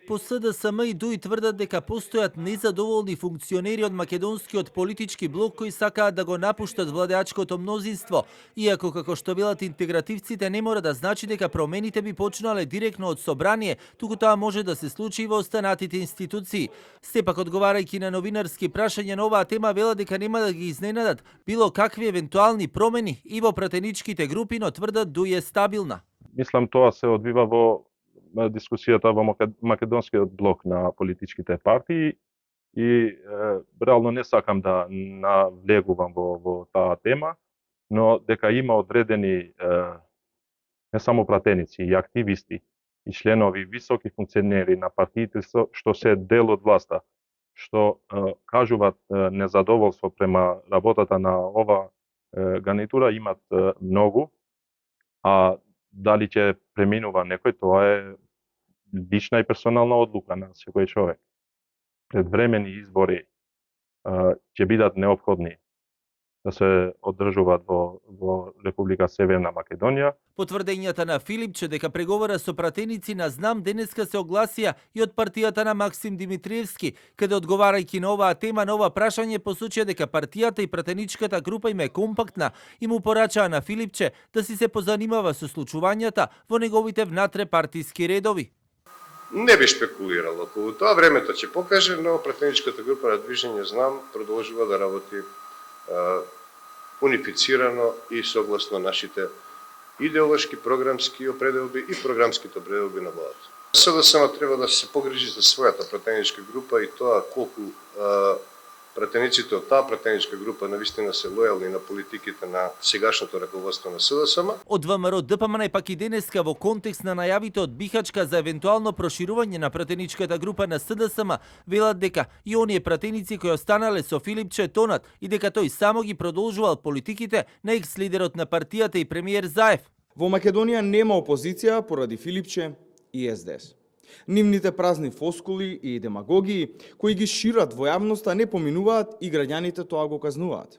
По СДСМ и ДУИ тврдат дека постојат незадоволни функционери од македонскиот политички блок кои сакаат да го напуштат владеачкото мнозинство, иако како што велат интегративците не мора да значи дека промените би почнале директно од собрание, туку тоа може да се случи и во останатите институции. Сепак одговарајќи на новинарски прашања на оваа тема велат дека нема да ги изненадат било какви евентуални промени и во пратеничките групи, но тврдат ДУИ е стабилна. Мислам тоа се одвива во дискусијата во македонскиот блок на политичките партии и реално не сакам да навлегувам во таа тема, но дека има одредени не само пратеници и активисти и членови високи функционери на партиите што се дел од власта, што кажуваат незадоволство према работата на ова гарнитура, имат многу, а дали ќе преминува некој, тоа е лична и персонална одлука на секој човек. Предвремени избори ќе бидат неопходни да се одржуваат во Република Северна Македонија. Потврдењата на Филипче дека преговара со пратеници на знам денеска се огласија и од партијата на Максим Димитриевски, каде одговарајќи на оваа тема на ова прашање посочија дека партијата и пратеничката група им е компактна и му порачаа на Филипче да си се позанимава со случувањата во неговите внатре партиски редови. Не би шпекулирал околу тоа, времето ќе покаже, но пратеничката група на Движење Знам продолжува да работи унифицирано и согласно нашите идеолошки, програмски определби и програмските определби на владата. СДСМ треба да се погрижи за својата пратеничка група и тоа колку пратениците од таа пратеничка група навистина се лојални на политиките на сегашното раководство на СДСМ. Од ВМРО ДПМН пак и денеска во контекст на најавите од Бихачка за евентуално проширување на пратеничката група на СДСМ, велат дека и оние пратеници кои останале со Филипче тонат и дека тој само ги продолжувал политиките на екс-лидерот на партијата и премиер Заев. Во Македонија нема опозиција поради Филипче и СДС. Нивните празни фоскули и демагогии кои ги шират во јавноста не поминуваат и граѓаните тоа го казнуваат.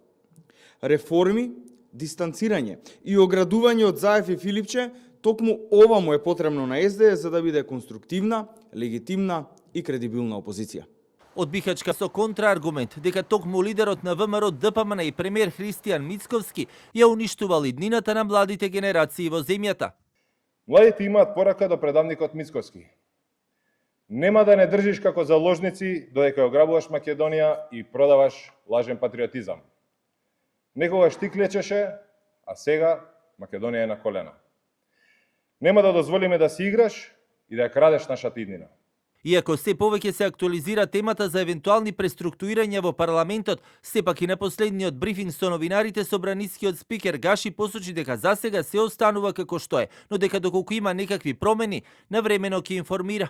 Реформи, дистанцирање и оградување од Заев и Филипче, токму ова му е потребно на СДС за да биде конструктивна, легитимна и кредибилна опозиција. Од Бихачка со контрааргумент дека токму лидерот на ВМРО ДПМН и премиер Христијан Мицковски ја уништувал иднината на младите генерации во земјата. Младите имаат порака до предавникот Мицковски. Нема да не држиш како заложници додека ја ограбуваш Македонија и продаваш лажен патриотизам. Некогаш ти клечеше, а сега Македонија е на колена. Нема да дозволиме да си играш и да ја крадеш нашата иднина. Иако се повеќе се актуализира темата за евентуални преструктурирања во парламентот, сепак и на последниот брифинг со новинарите собранискиот спикер Гаши посочи дека засега се останува како што е, но дека доколку има некакви промени, навремено ќе информира.